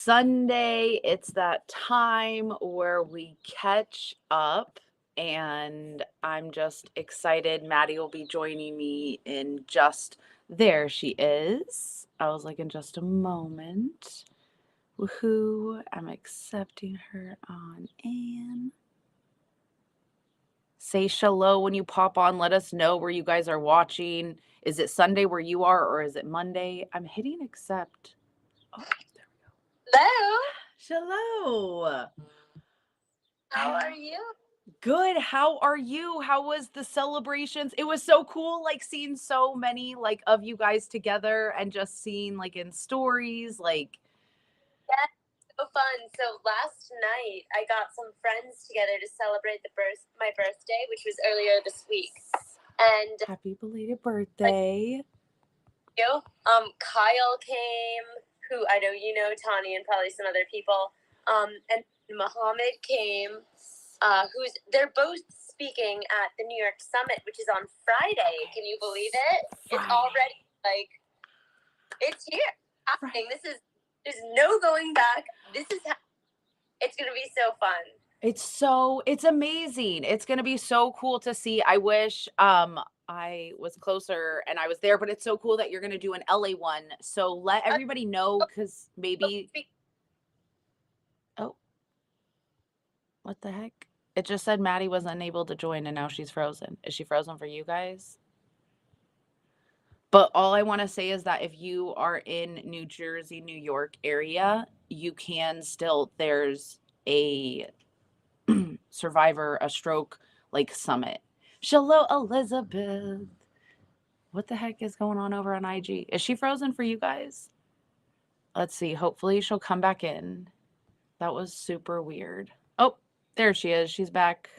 Sunday, it's that time where we catch up, and I'm just excited. Maddie will be joining me in just there she is. I was like, in just a moment. Woohoo. I'm accepting her on and say shalom when you pop on. Let us know where you guys are watching. Is it Sunday where you are, or is it Monday? I'm hitting accept. Oh, there we go. Hello. Shalom. How are you? Good. How are you? How was the celebrations? It was so cool, like seeing so many like of you guys together and just seeing like in stories, like Yeah, so fun. So last night I got some friends together to celebrate my birthday, which was earlier this week. And happy belated birthday. Kyle came, who I know you know, Tani and probably some other people. And Muhammad came, they're both speaking at the New York Summit, which is on Friday. Can you believe it? Friday. It's already it's here. Happening. There's no going back. It's going to be so fun. It's amazing. It's going to be so cool to see. I wish I was closer and I was there, but it's so cool that you're going to do an LA one. So let everybody know, cuz maybe Oh. What the heck? It just said Maddie was unable to join and now she's frozen. Is she frozen for you guys? But all I want to say is that if you are in New Jersey, New York area, you can still, there's a survivor, a stroke like summit. Shalom, Elizabeth. What the heck is going on over on IG? Is she frozen for you guys? Let's see. Hopefully she'll come back in. That was super weird. Oh, there she is. She's back.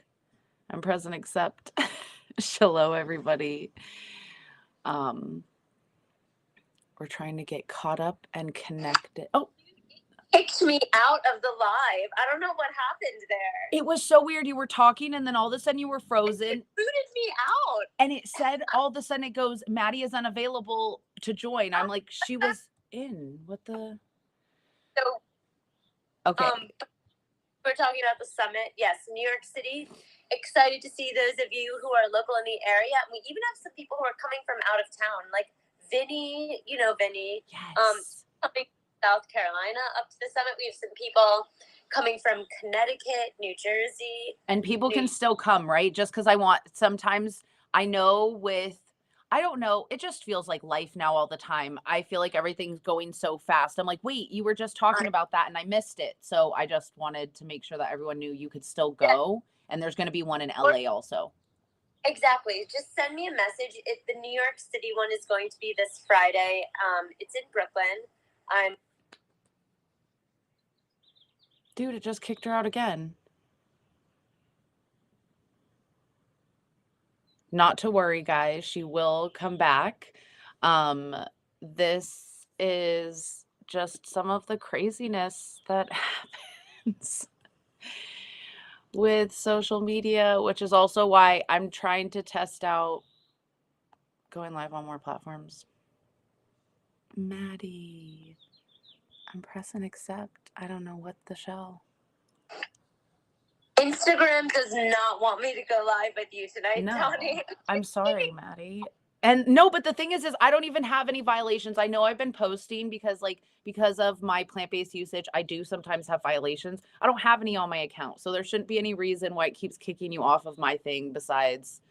I'm present accept. Shalom, everybody. We're trying to get caught up and connected. Oh, kicked me out of the live. I don't know what happened there. It was so weird. You were talking and then all of a sudden you were frozen. It booted me out. And it said all of a sudden it goes, Maddie is unavailable to join. I'm like, she was in. What the? So, okay. We're talking about the summit. Yes, New York City. Excited to see those of you who are local in the area. And we even have some people who are coming from out of town, like Vinny. You know Vinny. Yes. Coming from South Carolina up to the summit. We have some people coming from Connecticut, New Jersey. And people can still come, right? Just because sometimes I know I don't know, it just feels like life now all the time. I feel like everything's going so fast. I'm like, wait, you were just talking about that and I missed it. So I just wanted to make sure that everyone knew you could still go. Yeah. And there's going to be one in LA also. Exactly. Just send me a message. The New York City one is going to be this Friday. It's in Brooklyn. Dude, it just kicked her out again. Not to worry, guys. She will come back. This is just some of the craziness that happens with social media, which is also why I'm trying to test out going live on more platforms. Maddie, I'm pressing accept. I don't know what the shell. Instagram does not want me to go live with you tonight, No, Tony. I'm sorry, Maddie. And no, but the thing is I don't even have any violations. I know I've been posting because of my plant-based usage, I do sometimes have violations. I don't have any on my account. So there shouldn't be any reason why it keeps kicking you off of my thing besides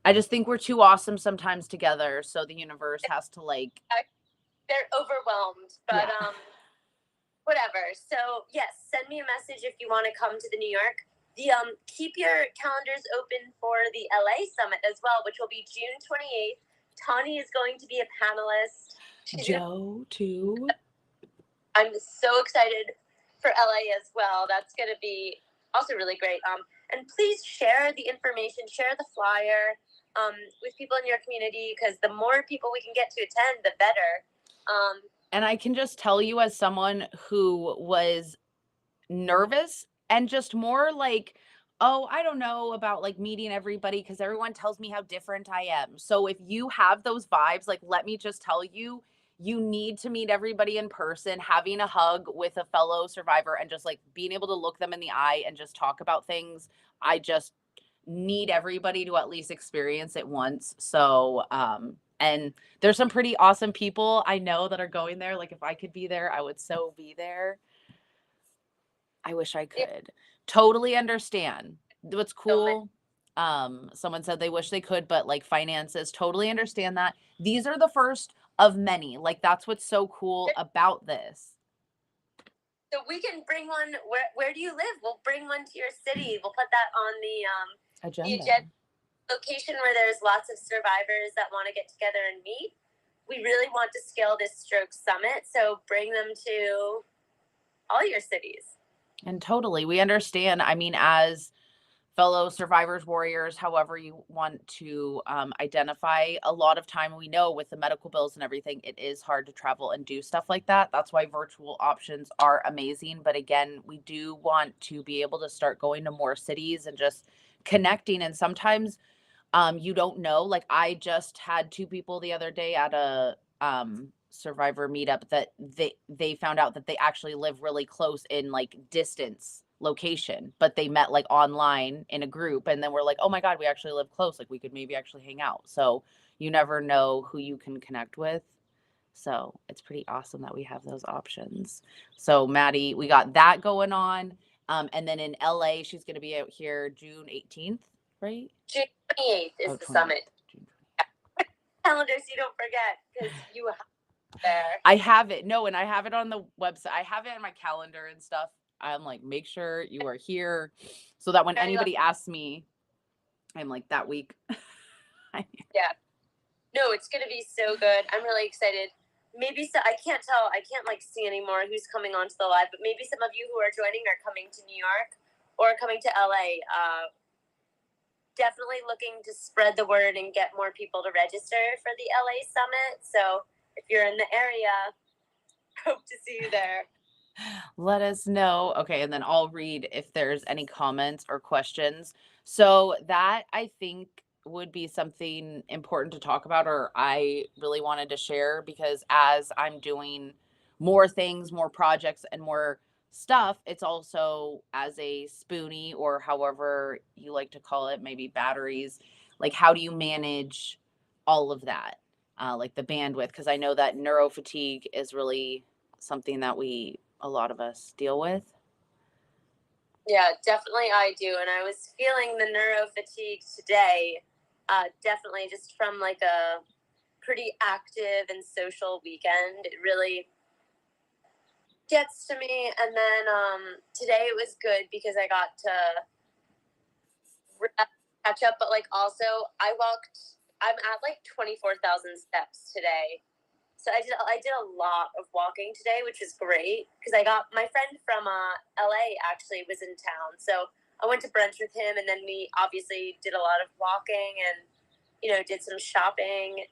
I just think we're too awesome sometimes together. So the universe has to they're overwhelmed, but yeah. Whatever. So yes, send me a message if you want to come to the New York. Keep your calendars open for the LA summit as well, which will be June 28th. Tani is going to be a panelist. Joe too. I'm so excited for LA as well. That's going to be also really great. And please share the information, share the flyer with people in your community, because the more people we can get to attend, the better. And I can just tell you, as someone who was nervous and just more like, oh, I don't know about like meeting everybody because everyone tells me how different I am. So if you have those vibes, like, let me just tell you, you need to meet everybody in person, having a hug with a fellow survivor and just like being able to look them in the eye and just talk about things. I just need everybody to at least experience it once. So, and there's some pretty awesome people I know that are going there. Like, if I could be there, I would so be there. I wish I Yeah, could. Totally understand. What's so many. cool, someone said they wish they could, but like finances, totally understand that. These are the first of many. Like, that's what's so cool about this. So we can bring one. Where do you live? We'll bring one to your city. We'll put that on the Agenda. agenda. Location where there's lots of survivors that want to get together and meet. We really want to scale this stroke summit, so bring them to all your cities. And totally, we understand. I mean, as fellow survivors, warriors, however you want to identify, a lot of time we know with the medical bills and everything, it is hard to travel and do stuff like that. That's why virtual options are amazing. But again, we do want to be able to start going to more cities and just connecting. And sometimes you don't know. Like, I just had two people the other day at a survivor meetup that they found out that they actually live really close in like distance location, but they met like online in a group, and then we're like, oh my god, we actually live close, like we could maybe actually hang out. So you never know who you can connect with. So it's pretty awesome that we have those options. So Maddie, we got that going on. And then in LA, she's going to be out here June 18th, right? June 28th is the 28th. summit. Calendar, so you don't forget, because you have it there. I have it. No, and I have it on the website. I have it in my calendar and stuff. I'm like, make sure you are here so that when anybody asks me, I'm like, that week. Yeah. No, it's going to be so good. I'm really excited. Maybe so. I can't tell. I can't like see anymore who's coming onto the live, but maybe some of you who are joining are coming to New York or coming to LA. Definitely looking to spread the word and get more people to register for the LA summit. So if you're in the area, hope to see you there. Let us know. Okay, and then I'll read if there's any comments or questions. So that, I think, would be something important to talk about, or I really wanted to share, because as I'm doing more things, more projects, and more stuff, it's also as a spoonie, or however you like to call it, maybe batteries. Like, how do you manage all of that? Like the bandwidth, because I know that neuro fatigue is really something that a lot of us deal with. Yeah, definitely I do. And I was feeling the neuro fatigue today, definitely just from like a pretty active and social weekend. It really gets to me. And then today it was good because I got to catch up, but like also I'm at like 24,000 steps today. So I did a lot of walking today, which is great because I got my friend from LA actually was in town. So I went to brunch with him, and then we obviously did a lot of walking and, did some shopping.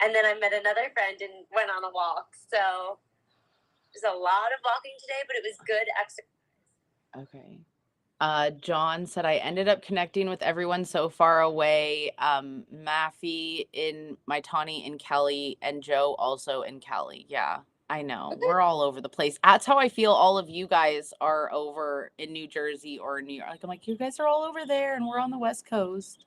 And then I met another friend and went on a walk. So there's a lot of walking today, but it was good exercise. Okay. John said, I ended up connecting with everyone so far away. Maffy in my Tawny in Cali, and Joe also in Cali. Yeah, I know. We're all over the place. That's how I feel all of you guys are over in New Jersey or New York. Like, I'm like, you guys are all over there and we're on the West Coast.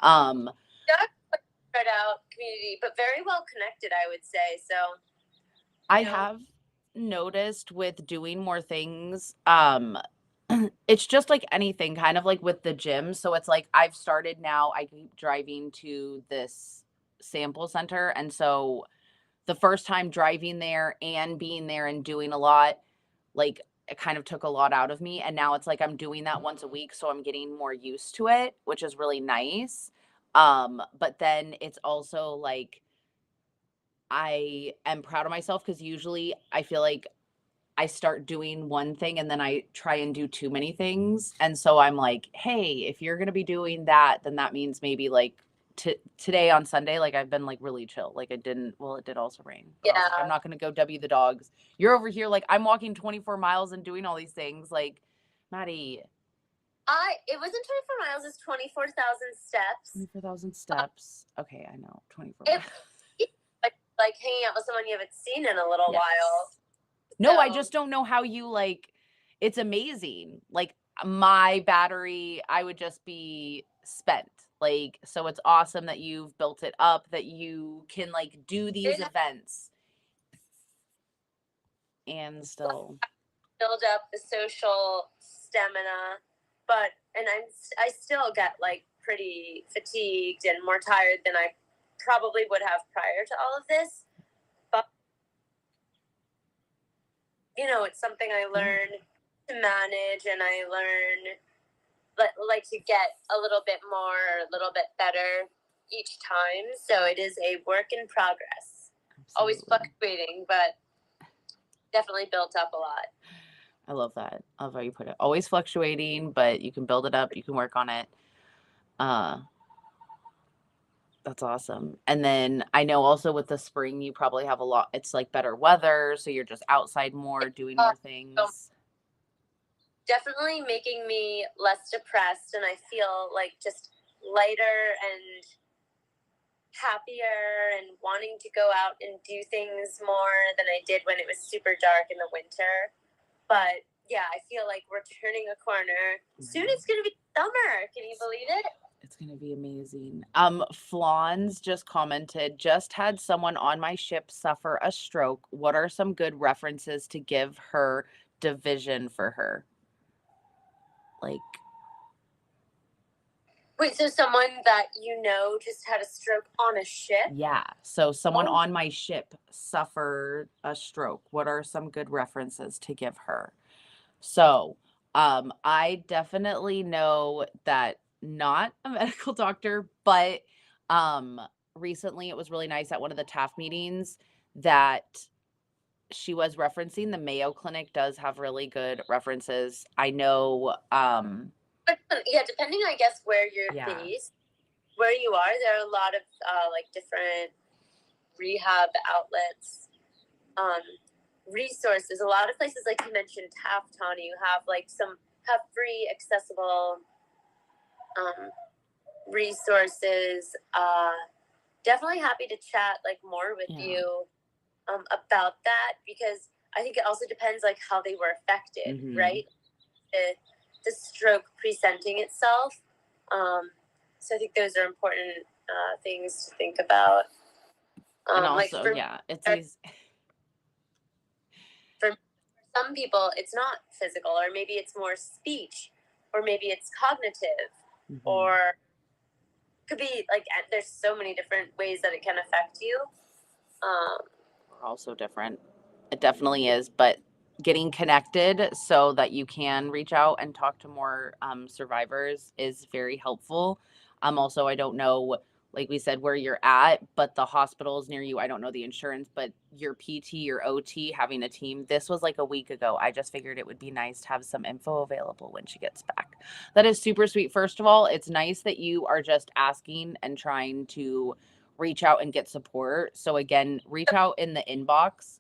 Spread out community, but very well connected, I would say. So I have noticed with doing more things, it's just like anything, kind of like with the gym. So it's like I've started now, I keep driving to this sample center. And so the first time driving there and being there and doing a lot, like it kind of took a lot out of me. And now it's like I'm doing that once a week. So I'm getting more used to it, which is really nice. But then it's also like I am proud of myself because usually I feel like I start doing one thing and then I try and do too many things. And so I'm like, hey, if you're going to be doing that, then that means maybe like today on Sunday, like I've been like really chill. Like it did also rain. But I was like, I'm not going to go W the dogs. You're over here like I'm walking 24 miles and doing all these things. Like, Maddie. It wasn't 24 miles, it's 24,000 steps. 24,000 steps. Okay, I know. 24 miles. like hanging out with someone you haven't seen in a little Yes. while. No, I So just don't know how you like it's amazing. Like my battery, I would just be spent. Like, so it's awesome that you've built it up, that you can like do these it events and still. build up the social stamina, but I still get like pretty fatigued and more tired than I probably would have prior to all of this. But you know, it's something I learned to manage, and I learn like to get a little bit more, a little bit better each time. So it is a work in progress. Absolutely. Always fluctuating, but definitely built up a lot. I love that. I love how you put it. Always fluctuating, but you can build it up, you can work on it. That's awesome. And then I know also with the spring, you probably have a lot, it's like better weather. So you're just outside more, doing more things. Definitely making me less depressed, and I feel like just lighter and happier and wanting to go out and do things more than I did when it was super dark in the winter. But yeah, I feel like we're turning a corner. Soon it's going to be summer. Can you believe it? It's going to be amazing. Flans just commented, just had someone on my ship suffer a stroke. What are some good references to give her division for her? Like, wait, so someone that you know just had a stroke on a ship? Yeah. So someone on my ship suffered a stroke. What are some good references to give her? So, I definitely know that not a medical doctor, but recently it was really nice at one of the TAF meetings that she was referencing the Mayo Clinic does have really good references. I know But yeah, depending, I guess, where you're based, where you are, there are a lot of like different rehab outlets, resources. A lot of places, like you mentioned, TAF, Tawny, you have like have free, accessible resources. Definitely happy to chat like more with you about that, because I think it also depends like how they were affected, right? The stroke presenting itself. So I think those are important things to think about. and also, like it's easy. For some people, it's not physical, or maybe it's more speech, or maybe it's cognitive, or could be like there's so many different ways that it can affect you. We're all so different. It definitely is, but getting connected so that you can reach out and talk to more survivors is very helpful. Also, I don't know, like we said, where you're at, but the hospitals near you, I don't know the insurance, but your PT, your OT, having a team, this was like a week ago. I just figured it would be nice to have some info available when she gets back. That is super sweet. First of all, it's nice that you are just asking and trying to reach out and get support. So again, reach out in the inbox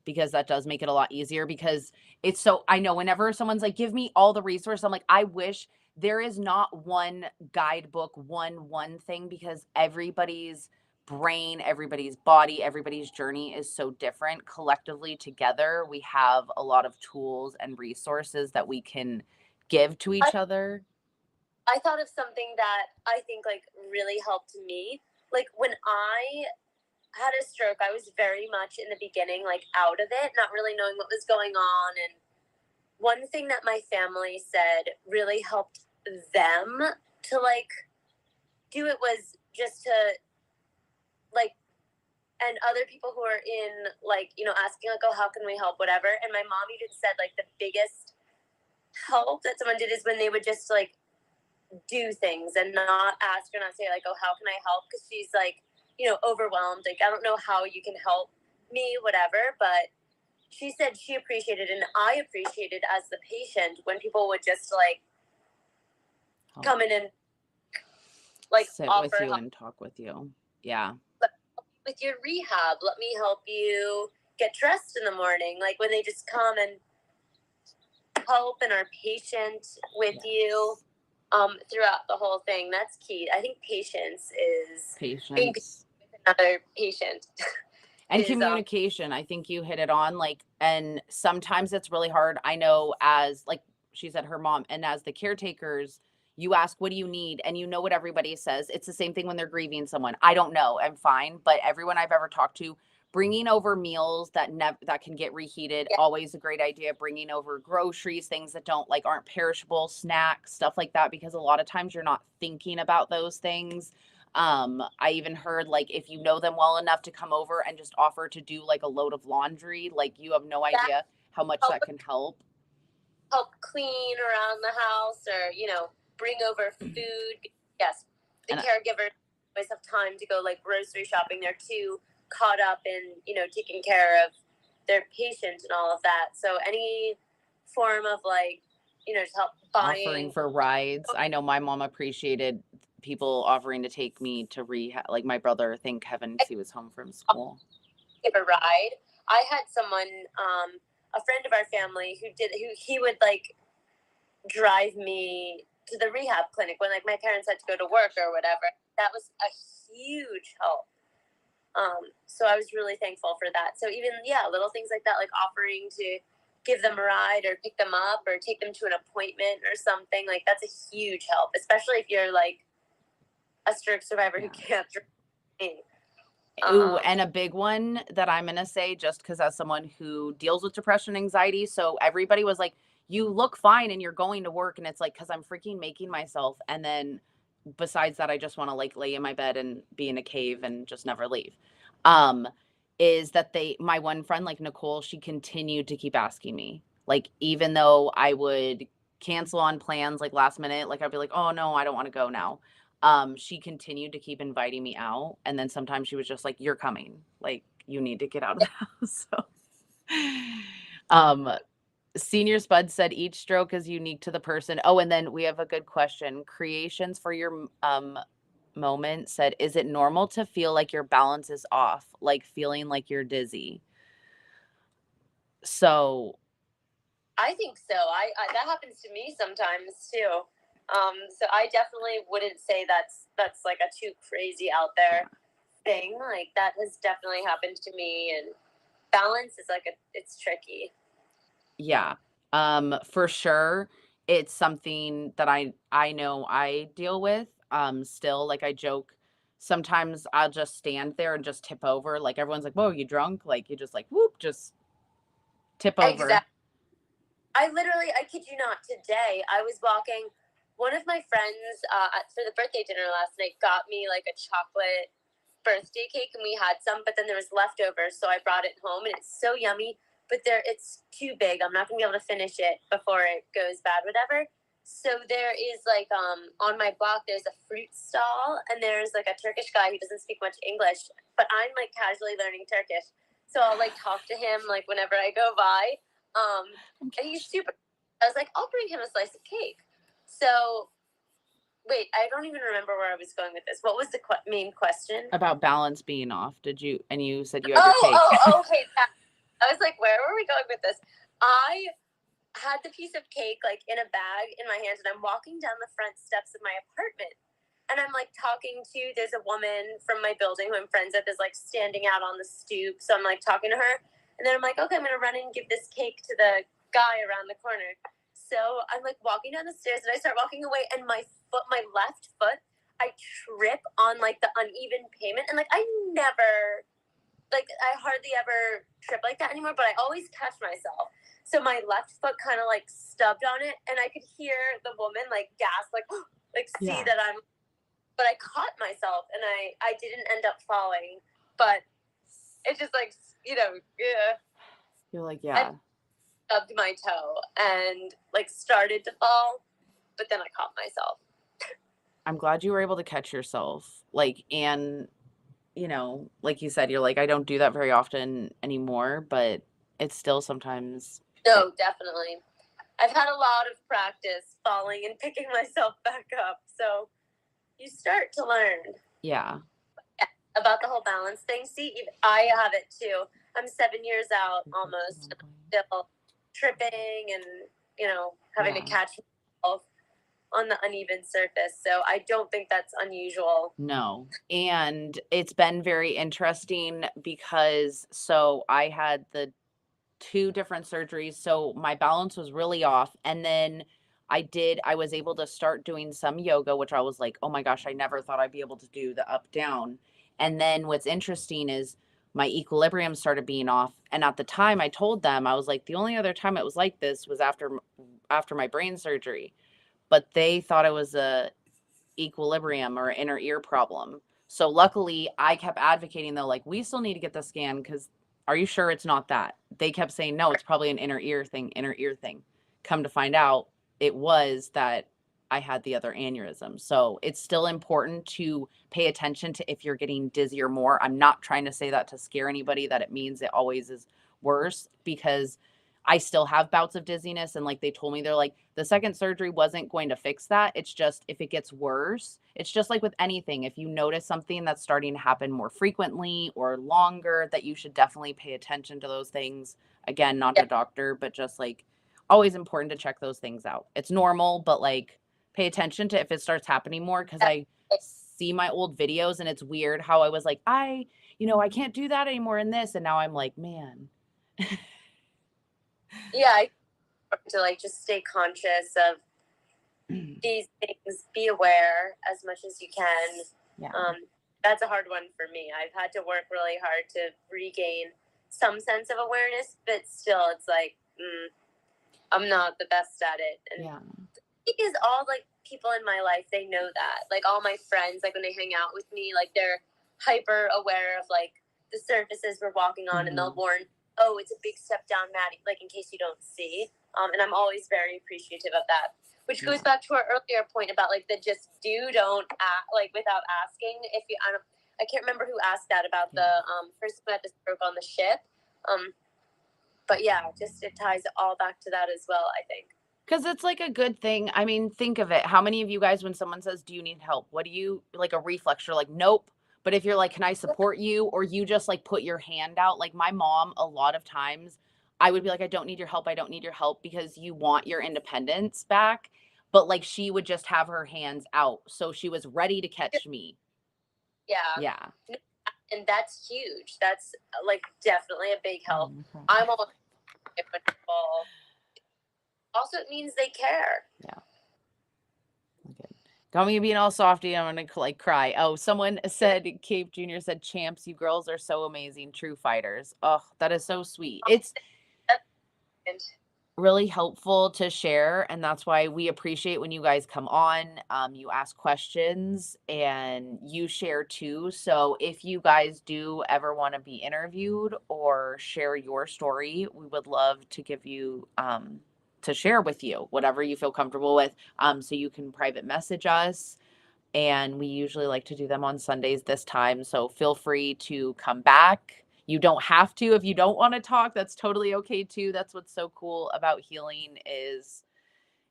because that does make it a lot easier, because it's so, I know whenever someone's like, give me all the resources, I'm like, I wish there is not one guidebook, one thing, because everybody's brain, everybody's body, everybody's journey is so different. Collectively together, we have a lot of tools and resources that we can give to each other. I thought of something that I think like really helped me. Like when I had a stroke, I was very much in the beginning like out of it, not really knowing what was going on. And one thing that my family said really helped them to like do it was just to like, and other people who are in like, you know, asking like, oh, how can we help, whatever. And my mom even said like the biggest help that someone did is when they would just like do things and not ask or not say like, oh, how can I help, because she's like, you know, overwhelmed, like I don't know how you can help me, whatever. But she said she appreciated, and I appreciated as the patient, when people would just like come in and like sit offer with you help. and talk with you. Yeah. With your rehab, let me help you get dressed in the morning, like when they just come and help and are patient with you throughout the whole thing. That's key. I think patience is being with another patient. And is communication, I think you hit it on, like, and sometimes it's really hard. I know, as like she said, her mom, and as the caretakers, you ask, what do you need? And you know what everybody says. It's the same thing when they're grieving someone. I don't know, I'm fine. But everyone I've ever talked to, bringing over meals that can get reheated, yeah, always a great idea. Bringing over groceries, things that don't, like, aren't perishable, snacks, stuff like that, because a lot of times you're not thinking about those things. I even heard, like, if you know them well enough to come over and just offer to do like a load of laundry, like, you have no that idea how much help that can help. help clean around the house, or bring over food. Yes, the And caregiver always have time to go like grocery shopping. They're too caught up in taking care of their patient and all of that. So any form of like just help offering buying. for rides. I know my mom appreciated people offering to take me to rehab. Like, my brother, thank heaven, because he was home from school. Give a ride. I had someone, a friend of our family, who he would like drive me to the rehab clinic when like my parents had to go to work or whatever. That was a huge help. So I was really thankful for that. So even little things like that, like offering to give them a ride or pick them up or take them to an appointment or something, like that's a huge help, especially if you're like a stroke survivor who can't drink. Ooh, and a big one that I'm gonna say, just because as someone who deals with depression and anxiety, so everybody was like, you look fine and you're going to work, and it's like, because I'm freaking making myself. And then besides that, I just want to, like, lay in my bed and be in a cave and just never leave. Um, is that my one friend, like Nicole, she continued to keep asking me, like, even though I would cancel on plans like last minute, like I'd be like, oh no, I don't want to go now. She continued to keep inviting me out, and then sometimes she was just like, you're coming, like, you need to get out of the house. So Senior Spud said each stroke is unique to the person. Oh, and then we have a good question. Creations for your moment said, is it normal to feel like your balance is off, like feeling like you're dizzy? So I think so. I that happens to me sometimes too. So I definitely wouldn't say that's like a too crazy out there thing. Like that has definitely happened to me, and balance is like it's tricky. yeah, for sure, it's something that I know I deal with. Still, like, I joke. Sometimes I'll just stand there and just tip over. Like, everyone's like, "Whoa, you drunk?" Like, you just, like, whoop, just tip over. Exactly. I kid you not, today I was walking. One of my friends for the birthday dinner last night got me like a chocolate birthday cake, and we had some, but then there was leftovers, so I brought it home, and it's so yummy. But it's too big. I'm not gonna be able to finish it before it goes bad, whatever. So there is like on my block there's a fruit stall, and there's like a Turkish guy who doesn't speak much English, but I'm like casually learning Turkish, so I'll like talk to him like whenever I go by. And he's super. I was like, I'll bring him a slice of cake. So wait, I don't even remember where I was going with this. What was the main question? About balance being off. And you said you had your cake. Oh, okay. I was like, where were we going with this? I had the piece of cake like in a bag in my hands, and I'm walking down the front steps of my apartment. And I'm like talking to, there's a woman from my building who I'm friends with, is like standing out on the stoop. So I'm like talking to her. And then I'm like, okay, I'm going to run and give this cake to the guy around the corner. So I'm like walking down the stairs, and I start walking away, and my left foot, I trip on like the uneven pavement. And like, I hardly ever trip like that anymore, but I always catch myself. So my left foot kind of like stubbed on it, and I could hear the woman like gasp, like, like see that but I caught myself, and I didn't end up falling, but it's just like, yeah. You're like, yeah. I stubbed my toe and like started to fall, but then I caught myself. I'm glad you were able to catch yourself. Like, and like you said, you're like, I don't do that very often anymore, but it's still sometimes. No, definitely. I've had a lot of practice falling and picking myself back up, so you start to learn. Yeah. About the whole balance thing. See, I have it too. I'm 7 years out almost, still tripping and having to catch myself. on the uneven surface. So I don't think that's unusual. No. And it's been very interesting because so I had the 2 different surgeries, so my balance was really off, and then I was able to start doing some yoga, which I was like, "Oh my gosh, I never thought I'd be able to do the up down." And then what's interesting is my equilibrium started being off, and at the time I told them, I was like, "The only other time it was like this was after my brain surgery." But they thought it was a equilibrium or inner ear problem. So luckily, I kept advocating though, like, we still need to get the scan because are you sure it's not that? They kept saying, no, it's probably an inner ear thing, inner ear thing. Come to find out, it was that I had the other aneurysm. So it's still important to pay attention to if you're getting dizzy or more. I'm not trying to say that to scare anybody, that it means it always is worse, because I still have bouts of dizziness. And like they told me, they're like, the second surgery wasn't going to fix that. It's just if it gets worse, it's just like with anything. If you notice something that's starting to happen more frequently or longer, that you should definitely pay attention to those things. Again, not Yeah. a doctor, but just like always important to check those things out. It's normal, but like pay attention to if it starts happening more, because I see my old videos and it's weird how I was like, I can't do that anymore in this. And now I'm like, man. Yeah, I to like just stay conscious of these things, be aware as much as you can. Yeah. That's a hard one for me. I've had to work really hard to regain some sense of awareness, but still, it's like I'm not the best at it. And Yeah. because all like people in my life, they know that. Like all my friends, like when they hang out with me, like they're hyper aware of like the surfaces we're walking on, and they'll warn, "Oh, it's a big step down, Maddie," like in case you don't see. And I'm always very appreciative of that. Which goes back to our earlier point about like the just don't act like without asking. If you, I can't remember who asked that about the person who had the stroke on the ship. But yeah, just it ties all back to that as well, I think. Because it's like a good thing. I mean, think of it. How many of you guys, when someone says, do you need help? What do you like, a reflex? You're like, nope. But if you're like, can I support you? Or you just like put your hand out. Like my mom, a lot of times, I would be like, I don't need your help. I don't need your help, because you want your independence back. But like she would just have her hands out. So she was ready to catch me. Yeah. Yeah. And that's huge. That's like definitely a big help. I'm all also, it means they care. Yeah. Okay. Got me being all softy. I'm gonna like cry. Oh, someone said, Cape Jr. said, champs, you girls are so amazing, true fighters. Oh, that is so sweet. It's really helpful to share, and that's why we appreciate when you guys come on. You ask questions and you share too. So if you guys do ever want to be interviewed or share your story, we would love to give you to share with you whatever you feel comfortable with. So you can private message us, and we usually like to do them on Sundays this time. So feel free to come back. You don't have to if you don't want to talk. That's totally okay too. That's what's so cool about healing, is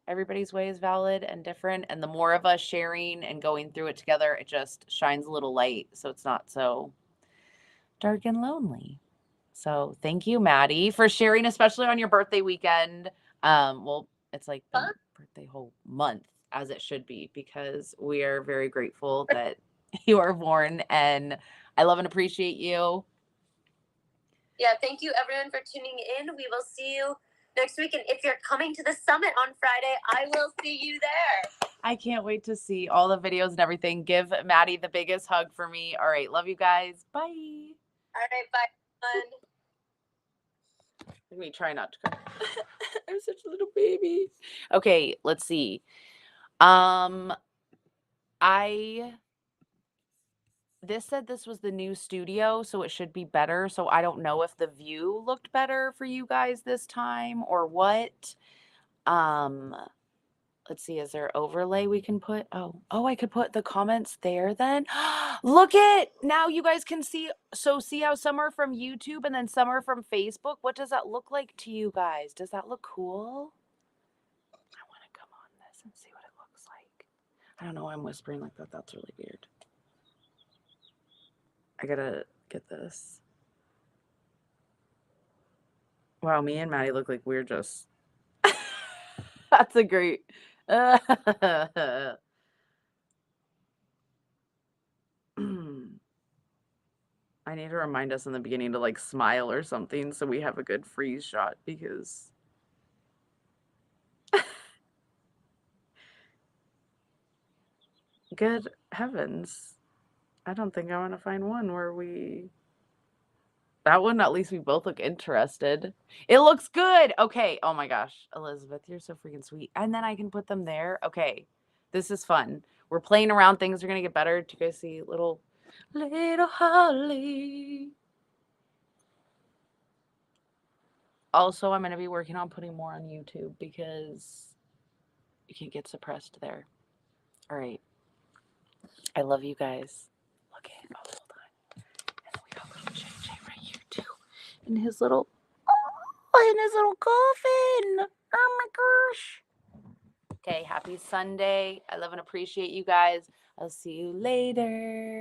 everybody's way is valid and different. And the more of us sharing and going through it together, it just shines a little light, so it's not so dark and lonely. So thank you, Maddie, for sharing, especially on your birthday weekend. Well, it's like the birthday whole month, as it should be, because we are very grateful that you are born, and I love and appreciate you. Yeah, thank you everyone for tuning in. We will see you next week. And if you're coming to the summit on Friday, I will see you there. I can't wait to see all the videos and everything. Give Maddie the biggest hug for me. All right. Love you guys. Bye. All right. Bye. Let me try not to cry. I'm such a little baby. Okay. Let's see. This said this was the new studio, so it should be better. So I don't know if the view looked better for you guys this time or what. Let's see, is there overlay we can put? Oh, I could put the comments there then. Look it. Now you guys can see. So see how some are from YouTube and then some are from Facebook. What does that look like to you guys? Does that look cool? I want to come on this and see what it looks like. I don't know why I'm whispering like that. That's really weird. I gotta get this. Wow, me and Maddie look like we're just. That's a great. I need to remind us in the beginning to like smile or something so we have a good freeze shot because good heavens. I don't think I want to find one where that one, at least we both look interested. It looks good. Okay. Oh my gosh. Elizabeth, you're so freaking sweet. And then I can put them there. Okay. This is fun. We're playing around. Things are going to get better. Do you guys see little Holly? Also, I'm going to be working on putting more on YouTube because you can get suppressed there. All right. I love you guys. Look at it. Oh, hold on. And then we got little JJ right here too. In his little coffin. Oh my gosh. Okay, happy Sunday. I love and appreciate you guys. I'll see you later.